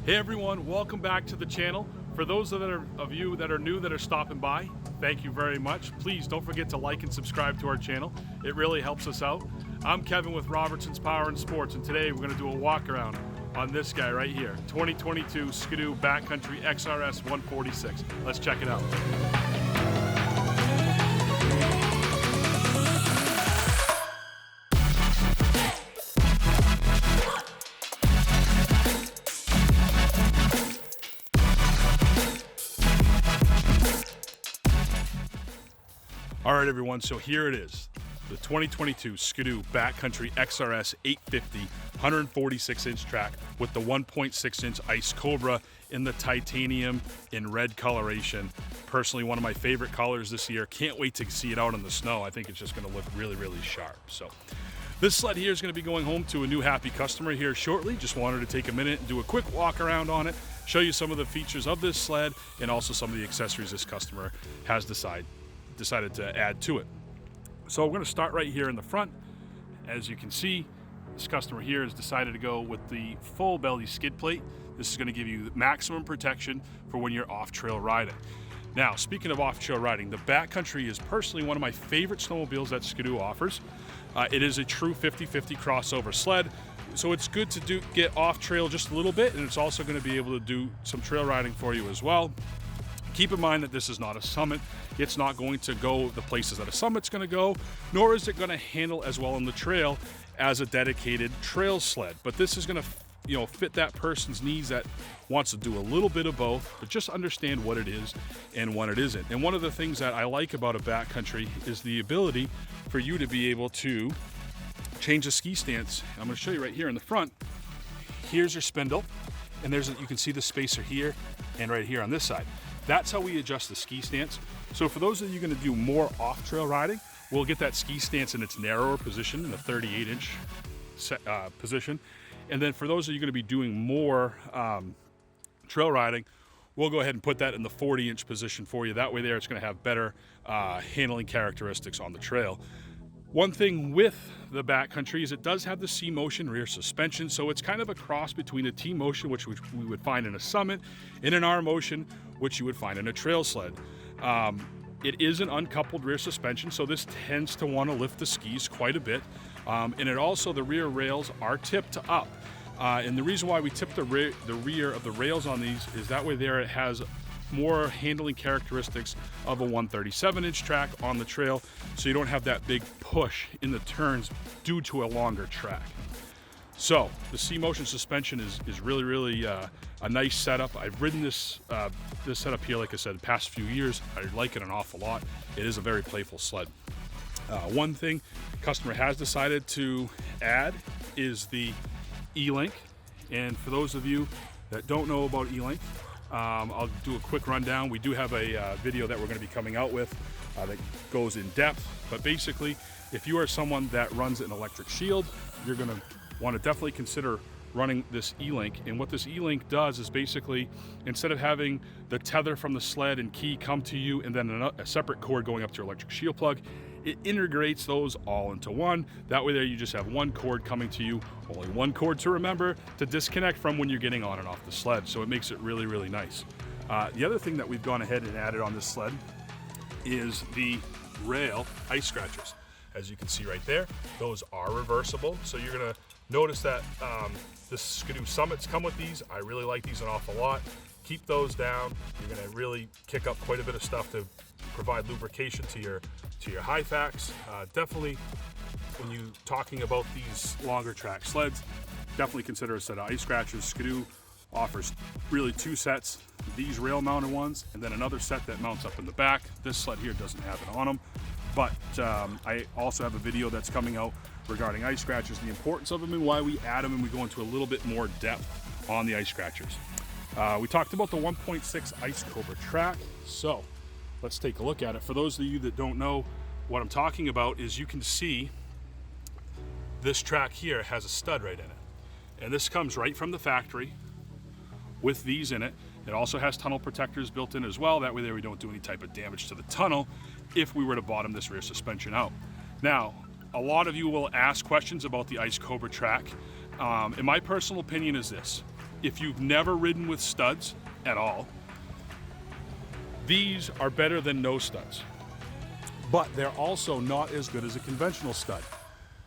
Hey everyone, welcome back to the channel. For those of you that are new that are stopping by, thank you very much. Please don't forget to like and subscribe to our channel. It really helps us out. I'm Kevin with Robertson's Power and Sports, and today we're going to do a walk around on this guy right here, 2022 SKIDOO Backcountry XRS 146. Let's check it out. All right, everyone, so here it is, the 2022 SKIDOO Backcountry XRS 850 146-inch track with the 1.6-inch Ice Cobra in the titanium in red coloration. Personally, one of my favorite colors this year. Can't wait to see it out in the snow. I think it's just going to look really, really sharp. So this sled here is going to be going home to a new happy customer here shortly. Just wanted to take a minute and do a quick walk around on it, show you some of the features of this sled and also some of the accessories this customer has decided to add to it. So we're going to start right here in the front. As you can see, this customer here has decided to go with the full belly skid plate. This is going to give you maximum protection for when you're off-trail riding. Now, speaking of off-trail riding, the Backcountry is personally one of my favorite snowmobiles that SKIDOO offers. It is a true 50-50 crossover sled, so it's good to get off-trail just a little bit, and it's also going to be able to do some trail riding for you as well. Keep in mind that this is not a Summit. It's not going to go the places that a Summit's going to go, nor is it going to handle as well on the trail as a dedicated trail sled. But this is going to, fit that person's needs that wants to do a little bit of both, but just understand what it is and what it isn't. And one of the things that I like about a Backcountry is the ability for you to be able to change the ski stance. I'm going to show you right here in the front. Here's your spindle, and you can see the spacer here and right here on this side. That's how we adjust the ski stance. So for those of you going to do more off-trail riding, we'll get that ski stance in its narrower position, in the 38-inch position. And then for those of you going to be doing more trail riding, we'll go ahead and put that in the 40-inch position for you. That way there, it's going to have better handling characteristics on the trail. One thing with the Backcountry is it does have the C-motion rear suspension, so it's kind of a cross between a T-motion, which we would find in a Summit, and an R-motion, which you would find in a trail sled. It is an uncoupled rear suspension, so this tends to want to lift the skis quite a bit. And it also, the rear rails are tipped up. And the reason why we tip the rear of the rails on these is that way there it has more handling characteristics of a 137-inch track on the trail, so you don't have that big push in the turns due to a longer track. So the C-motion suspension is really, really a nice setup. I've ridden this setup here, like I said, the past few years. I like it an awful lot. It is a very playful sled. One thing customer has decided to add is the LINQ. And for those of you that don't know about LINQ, I'll do a quick rundown. We do have a video that we're going to be coming out with that goes in depth. But basically, if you are someone that runs an electric shield, you're going to want to definitely consider running this LINQ. And what this LINQ does is basically, instead of having the tether from the sled and key come to you and then a separate cord going up to your electric shield plug, it integrates those all into one. That way there you just have one cord coming to you, only one cord to remember to disconnect from when you're getting on and off the sled. So it makes it really, really nice. The other thing that we've gone ahead and added on this sled is the rail ice scratchers. As you can see right there, those are reversible. So you're gonna notice that the SKIDOO Summits come with these. I really like these an awful lot. Keep those down. You're gonna really kick up quite a bit of stuff to provide lubrication to your high facts. Definitely, when you're talking about these longer track sleds, definitely consider a set of ice scratchers. SKIDOO offers really two sets, these rail mounted ones, and then another set that mounts up in the back. This sled here doesn't have it on them, but I also have a video that's coming out regarding ice scratchers, the importance of them and why we add them, and we go into a little bit more depth on the ice scratchers. We talked about the 1.6 Ice Cobra Track, so let's take a look at it. For those of you that don't know what I'm talking about, is you can see this track here has a stud right in it. And this comes right from the factory with these in it. It also has tunnel protectors built in as well. That way there we don't do any type of damage to the tunnel if we were to bottom this rear suspension out. Now, a lot of you will ask questions about the Ice Cobra Track. And my personal opinion is this. if you've never ridden with studs at all, these are better than no studs. But they're also not as good as a conventional stud.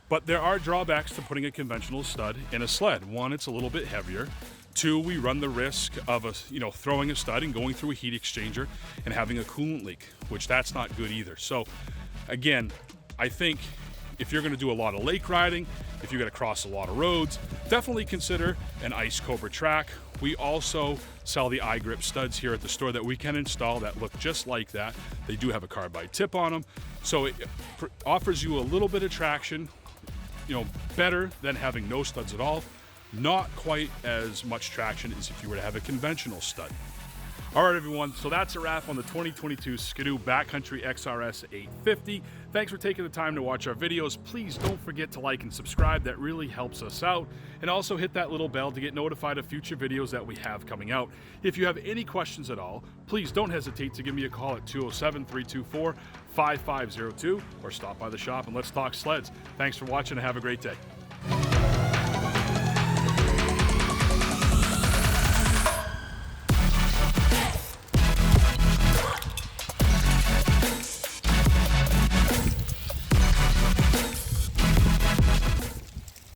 But there are drawbacks to putting a conventional stud in a sled. One, it's a little bit heavier. Two, we run the risk of throwing a stud and going through a heat exchanger and having a coolant leak, which that's not good either. So again, I think if you're going to do a lot of lake riding, if you're going to cross a lot of roads, definitely consider an Ice Cobra Track. We also sell the iGrip studs here at the store that we can install that look just like that. They do have a carbide tip on them, so it offers you a little bit of traction, better than having no studs at all. Not quite as much traction as if you were to have a conventional stud. All right, everyone, so that's a wrap on the 2022 SKIDOO Backcountry XRS 850. Thanks for taking the time to watch our videos. Please don't forget to like and subscribe. That really helps us out. And also hit that little bell to get notified of future videos that we have coming out. If you have any questions at all, please don't hesitate to give me a call at 207-324-5502 or stop by the shop and let's talk sleds. Thanks for watching and have a great day.